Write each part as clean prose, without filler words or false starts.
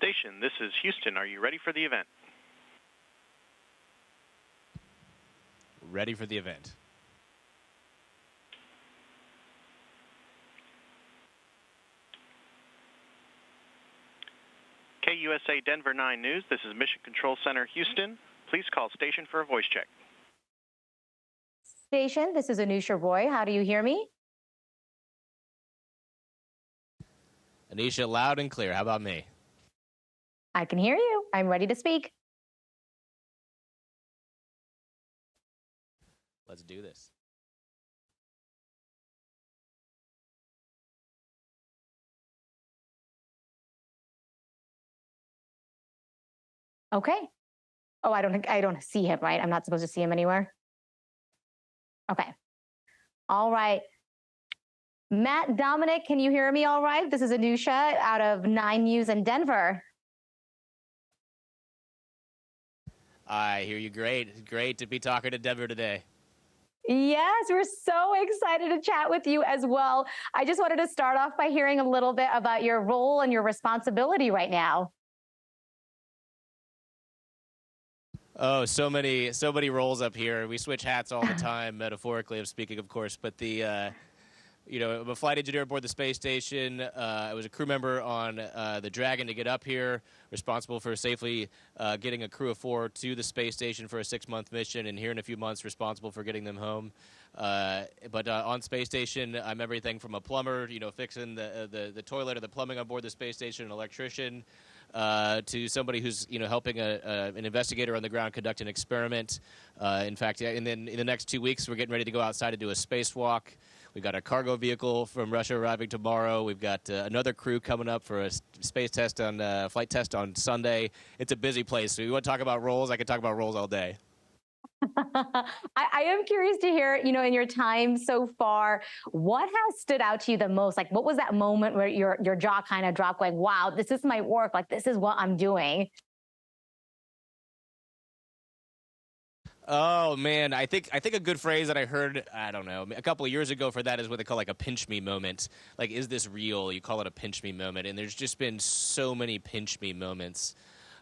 Station, this is Houston. Are you ready for the event? Ready for the event. KUSA Denver 9 News, this is Mission Control Center, Houston. Please call station for a voice check. Station, this is Anusha Roy. How do you hear me? Anisha, loud and clear. How about me? I can hear you. I'm ready to speak. Let's do this. Okay. Oh, I don't see him, right? I'm not supposed to see him anywhere. Okay. All right. Matt, Dominick, can you hear me all right? This is Anusha out of 9 News in Denver. I hear you great. It's great to be talking to Denver today. Yes, we're so excited to chat with you as well. I just wanted to start off by hearing a little bit about your role and your responsibility right now. Oh, so many roles up here. We switch hats all the time, metaphorically, I'm speaking, of course. But I'm a flight engineer aboard the space station. I was a crew member on the Dragon to get up here, responsible for safely getting a crew of 4 to the space station for a 6-month mission, and here in a few months, responsible for getting them home. But on space station, I'm everything from a plumber, fixing the toilet or the plumbing on board the space station, an electrician, to somebody who's helping an investigator on the ground conduct an experiment. In fact, and then in the next 2 weeks, we're getting ready to go outside to do a spacewalk. We've got a cargo vehicle from Russia arriving tomorrow. We've got another crew coming up for a flight test on Sunday. It's a busy place. So you want to talk about roles? I could talk about roles all day. I am curious to hear, in your time so far, what has stood out to you the most? Like, what was that moment where your jaw kind of dropped, like, wow, this is my work. Like, this is what I'm doing. Oh man, I think a good phrase that I heard, I don't know, a couple of years ago for that is what they call like a pinch me moment. Like, is this real? You call it a pinch me moment, and there's just been so many pinch me moments.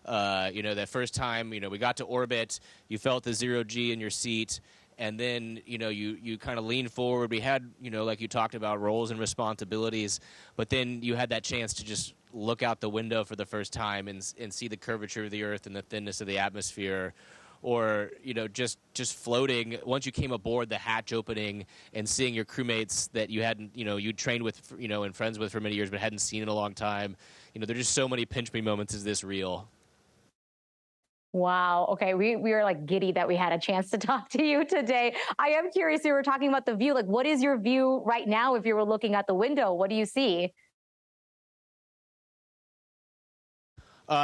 That first time, we got to orbit, you felt the 0G in your seat, and then, you kind of leaned forward. We had, like you talked about, roles and responsibilities, but then you had that chance to just look out the window for the first time and see the curvature of the Earth and the thinness of the atmosphere. Or, just floating. Once you came aboard, the hatch opening and seeing your crewmates that you hadn't, you'd trained with, and friends with for many years but hadn't seen in a long time. There's just so many pinch me moments. Is this real? Wow. Okay. We are like giddy that we had a chance to talk to you today. I am curious, you were talking about the view. Like, what is your view right now if you were looking out the window? What do you see?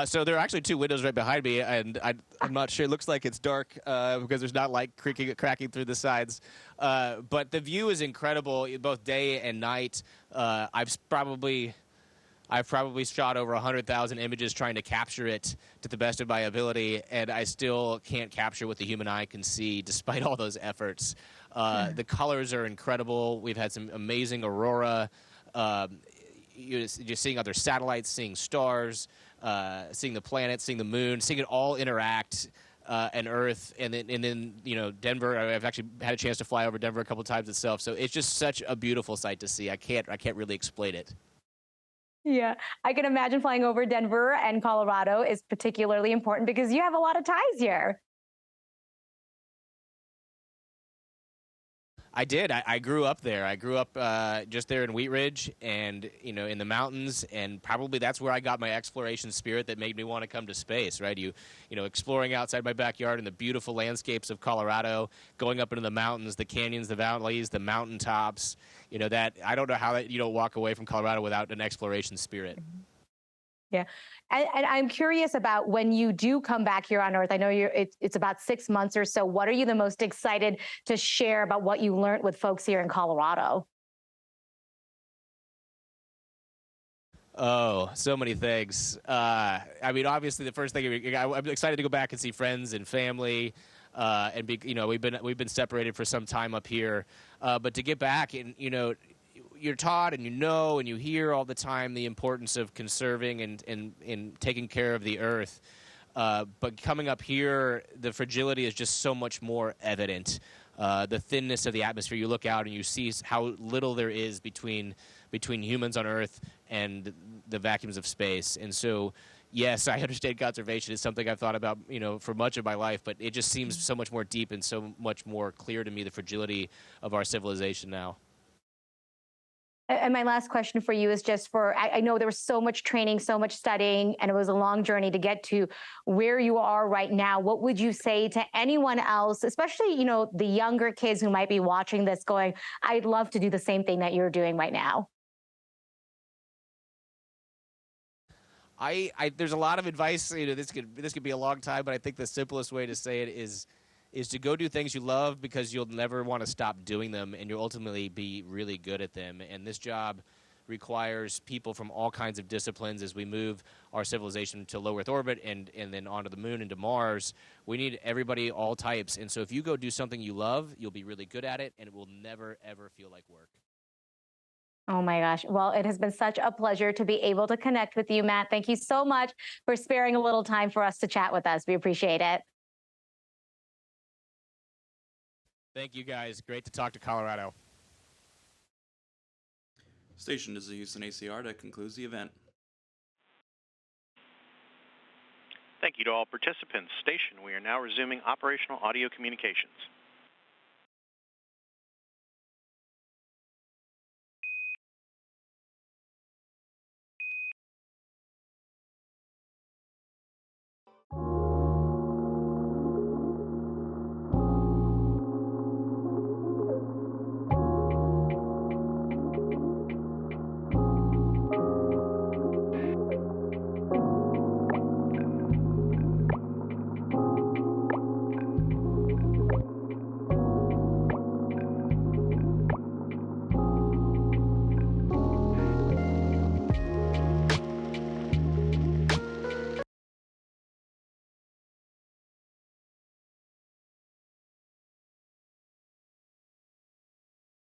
So there are actually 2 windows right behind me, and I'm not sure. It looks like it's dark because there's not light cracking through the sides. But the view is incredible, both day and night. I've probably shot over 100,000 images trying to capture it to the best of my ability, and I still can't capture what the human eye can see, despite all those efforts. The colors are incredible. We've had some amazing aurora. You're seeing other satellites, seeing stars, seeing the planets, seeing the moon, seeing it all interact, and Earth, and then Denver. I've actually had a chance to fly over Denver a couple times itself, so it's just such a beautiful sight to see. I can't really explain it. Yeah, I can imagine flying over Denver and Colorado is particularly important because you have a lot of ties here. I did. I grew up there. I grew up just there in Wheat Ridge and, in the mountains. And probably that's where I got my exploration spirit that made me want to come to space, right? Exploring outside my backyard in the beautiful landscapes of Colorado, going up into the mountains, the canyons, the valleys, the mountaintops. That I don't know how that you don't walk away from Colorado without an exploration spirit. Yeah. And I'm curious about when you do come back here on Earth. I know it's about 6 months or so. What are you the most excited to share about what you learned with folks here in Colorado? Oh, so many things. Obviously, the first thing, I'm excited to go back and see friends and family, we've been separated for some time up here, but to get back and you're taught and and you hear all the time the importance of conserving and taking care of the earth. But coming up here, the fragility is just so much more evident. The thinness of the atmosphere, you look out and you see how little there is between humans on Earth and the vacuums of space. And so, yes, I understand conservation is something I've thought about, for much of my life, but it just seems so much more deep and so much more clear to me, the fragility of our civilization now. And my last question for you is just I know there was so much training, so much studying, and it was a long journey to get to where you are right now. What would you say to anyone else, especially, the younger kids who might be watching this going, I'd love to do the same thing that you're doing right now? There's a lot of advice. This could be a long time, but I think the simplest way to say it is to go do things you love, because you'll never want to stop doing them, and you'll ultimately be really good at them. And this job requires people from all kinds of disciplines. As we move our civilization to low Earth orbit and then onto the moon and to Mars, we need everybody, all types. And so if you go do something you love, you'll be really good at it, and it will never, ever feel like work. Oh my gosh. Well, it has been such a pleasure to be able to connect with you, Matt. Thank you so much for sparing a little time for us to chat with us. We appreciate it. Thank you, guys. Great to talk to Colorado. Station, this is Houston ACR. That concludes the event. Thank you to all participants. Station, we are now resuming operational audio communications.